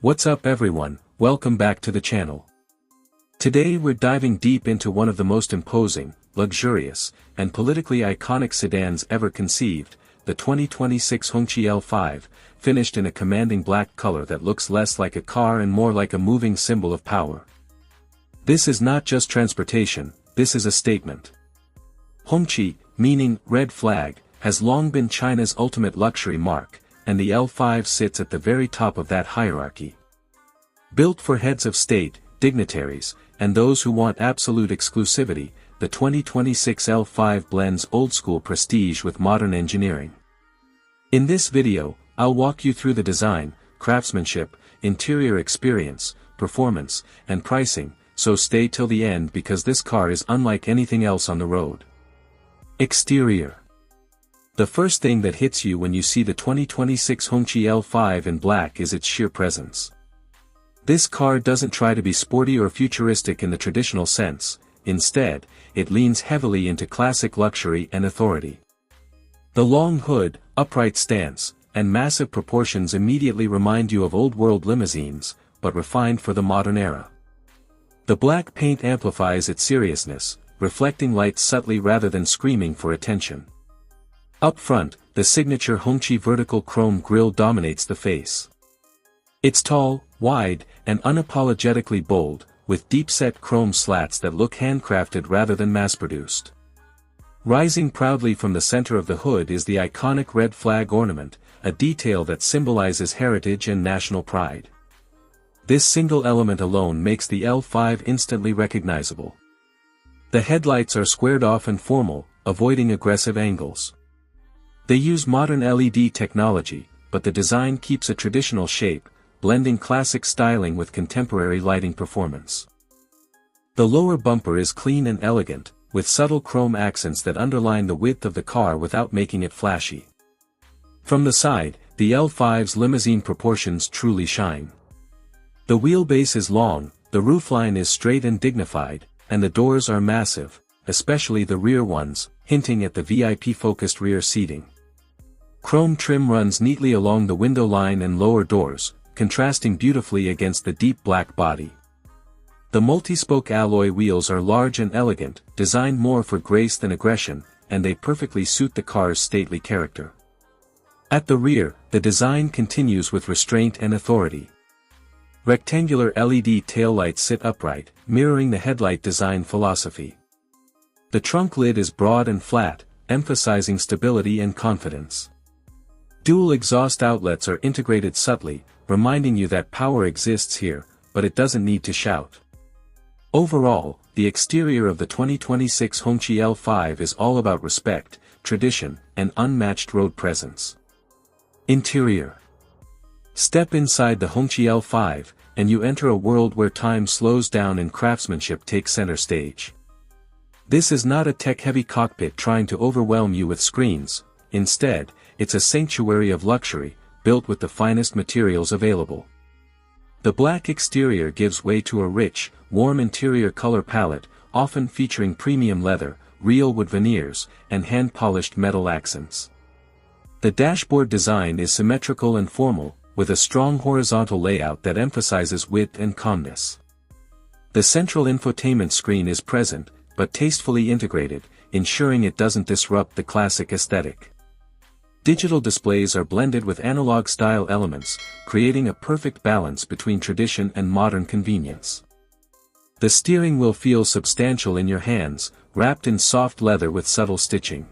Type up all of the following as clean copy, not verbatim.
What's up everyone, welcome back to the channel. Today we're diving deep into one of the most imposing, luxurious, and politically iconic sedans ever conceived, the 2026 Hongqi L5, finished in a commanding black color that looks less like a car and more like a moving symbol of power. This is not just transportation, this is a statement. Hongqi, meaning red flag, has long been China's ultimate luxury mark, and the L5 sits at the very top of that hierarchy. Built for heads of state, dignitaries, and those who want absolute exclusivity, the 2026 L5 blends old-school prestige with modern engineering. In this video, I'll walk you through the design, craftsmanship, interior experience, performance, and pricing, so stay till the end because this car is unlike anything else on the road. Exterior. The first thing that hits you when you see the 2026 Hongqi L5 in black is its sheer presence. This car doesn't try to be sporty or futuristic in the traditional sense, instead, it leans heavily into classic luxury and authority. The long hood, upright stance, and massive proportions immediately remind you of old-world limousines, but refined for the modern era. The black paint amplifies its seriousness, reflecting light subtly rather than screaming for attention. Up front, the signature Hongqi vertical chrome grille dominates the face. It's tall, wide, and unapologetically bold, with deep-set chrome slats that look handcrafted rather than mass-produced. Rising proudly from the center of the hood is the iconic red flag ornament, a detail that symbolizes heritage and national pride. This single element alone makes the L5 instantly recognizable. The headlights are squared off and formal, avoiding aggressive angles. They use modern LED technology, but the design keeps a traditional shape, blending classic styling with contemporary lighting performance. The lower bumper is clean and elegant, with subtle chrome accents that underline the width of the car without making it flashy. From the side, the L5's limousine proportions truly shine. The wheelbase is long, the roofline is straight and dignified, and the doors are massive, especially the rear ones, hinting at the VIP-focused rear seating. Chrome trim runs neatly along the window line and lower doors, contrasting beautifully against the deep black body. The multi-spoke alloy wheels are large and elegant, designed more for grace than aggression, and they perfectly suit the car's stately character. At the rear, the design continues with restraint and authority. Rectangular LED taillights sit upright, mirroring the headlight design philosophy. The trunk lid is broad and flat, emphasizing stability and confidence. Dual exhaust outlets are integrated subtly, reminding you that power exists here, but it doesn't need to shout. Overall, the exterior of the 2026 Hongqi L5 is all about respect, tradition, and unmatched road presence. Interior. Step inside the Hongqi L5, and you enter a world where time slows down and craftsmanship takes center stage. This is not a tech-heavy cockpit trying to overwhelm you with screens, instead, it's a sanctuary of luxury, built with the finest materials available. The black exterior gives way to a rich, warm interior color palette, often featuring premium leather, real wood veneers, and hand-polished metal accents. The dashboard design is symmetrical and formal, with a strong horizontal layout that emphasizes width and calmness. The central infotainment screen is present, but tastefully integrated, ensuring it doesn't disrupt the classic aesthetic. Digital displays are blended with analog-style elements, creating a perfect balance between tradition and modern convenience. The steering wheel feels substantial in your hands, wrapped in soft leather with subtle stitching.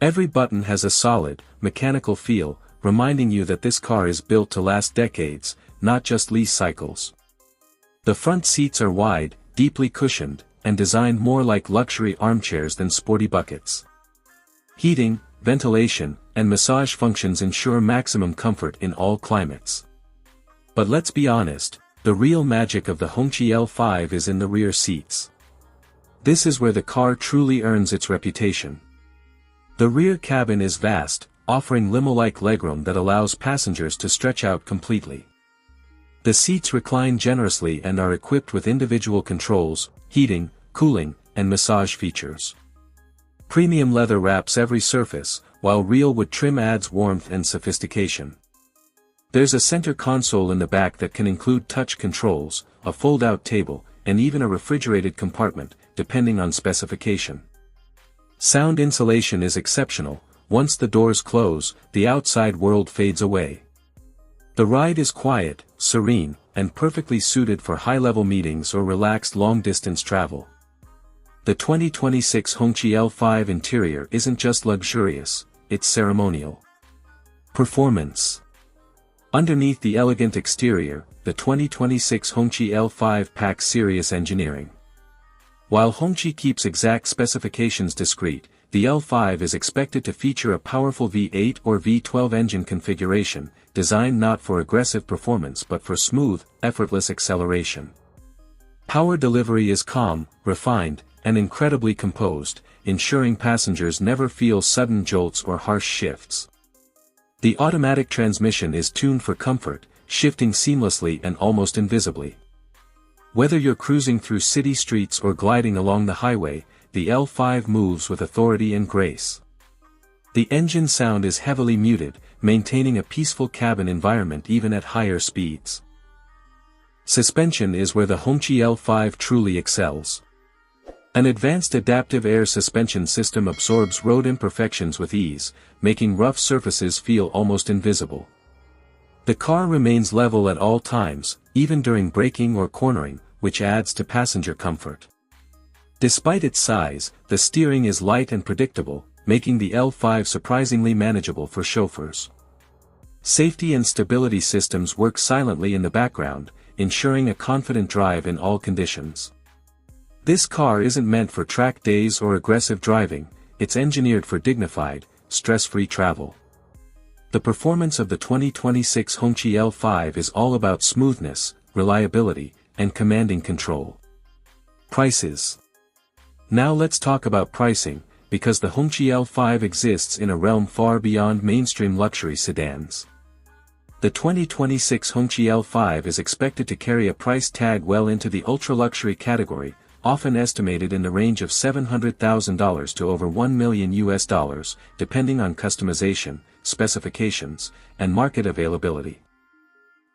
Every button has a solid, mechanical feel, reminding you that this car is built to last decades, not just lease cycles. The front seats are wide, deeply cushioned, and designed more like luxury armchairs than sporty buckets. Heating, ventilation, and massage functions ensure maximum comfort in all climates. But let's be honest, the real magic of the Hongqi L5 is in the rear seats. This is where the car truly earns its reputation. The rear cabin is vast, offering limo-like legroom that allows passengers to stretch out completely. The seats recline generously and are equipped with individual controls, heating, cooling, and massage features. Premium leather wraps every surface, while real wood trim adds warmth and sophistication. There's a center console in the back that can include touch controls, a fold-out table, and even a refrigerated compartment, depending on specification. Sound insulation is exceptional. Once the doors close, the outside world fades away. The ride is quiet, serene, and perfectly suited for high-level meetings or relaxed long-distance travel. The 2026 Hongqi L5 interior isn't just luxurious, it's ceremonial. Performance. Underneath the elegant exterior, the 2026 Hongqi L5 packs serious engineering. While Hongqi keeps exact specifications discreet, the L5 is expected to feature a powerful V8 or V12 engine configuration, designed not for aggressive performance but for smooth, effortless acceleration. Power delivery is calm, refined, and incredibly composed, ensuring passengers never feel sudden jolts or harsh shifts. The automatic transmission is tuned for comfort, shifting seamlessly and almost invisibly. Whether you're cruising through city streets or gliding along the highway, the L5 moves with authority and grace. The engine sound is heavily muted, maintaining a peaceful cabin environment even at higher speeds. Suspension is where the Hongqi L5 truly excels. An advanced adaptive air suspension system absorbs road imperfections with ease, making rough surfaces feel almost invisible. The car remains level at all times, even during braking or cornering, which adds to passenger comfort. Despite its size, the steering is light and predictable, making the L5 surprisingly manageable for chauffeurs. Safety and stability systems work silently in the background, ensuring a confident drive in all conditions. This car isn't meant for track days or aggressive driving, it's engineered for dignified, stress-free travel. The performance of the 2026 Hongqi L5 is all about smoothness, reliability, and commanding control. Prices. Now let's talk about pricing, because the Hongqi L5 exists in a realm far beyond mainstream luxury sedans. The 2026 Hongqi L5 is expected to carry a price tag well into the ultra-luxury category, often estimated in the range of $700,000 to over $1 million, depending on customization, specifications, and market availability.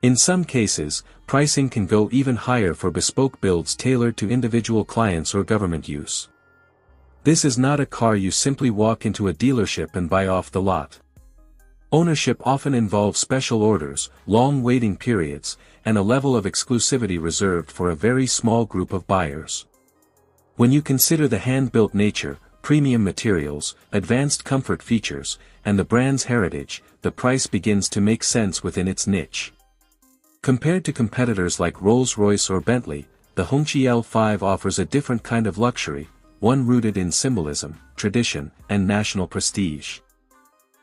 In some cases, pricing can go even higher for bespoke builds tailored to individual clients or government use. This is not a car you simply walk into a dealership and buy off the lot. Ownership often involves special orders, long waiting periods, and a level of exclusivity reserved for a very small group of buyers. When you consider the hand-built nature, premium materials, advanced comfort features, and the brand's heritage, the price begins to make sense within its niche. Compared to competitors like Rolls-Royce or Bentley, the Hongqi L5 offers a different kind of luxury, one rooted in symbolism, tradition, and national prestige.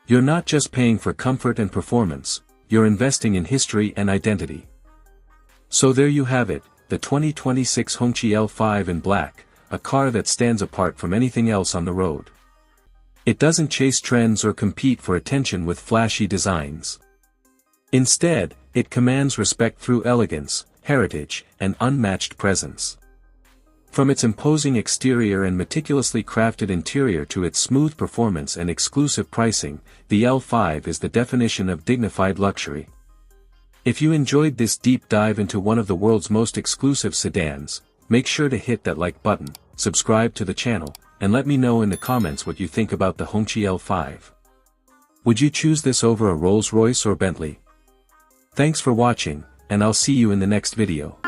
You're not just paying for comfort and performance, you're investing in history and identity. So there you have it, the 2026 Hongqi L5 in black, a car that stands apart from anything else on the road. It doesn't chase trends or compete for attention with flashy designs. Instead, it commands respect through elegance, heritage, and unmatched presence. From its imposing exterior and meticulously crafted interior to its smooth performance and exclusive pricing, the L5 is the definition of dignified luxury. If you enjoyed this deep dive into one of the world's most exclusive sedans, make sure to hit that like button, subscribe to the channel, and let me know in the comments what you think about the Hongqi L5. Would you choose this over a Rolls-Royce or Bentley? Thanks for watching, and I'll see you in the next video.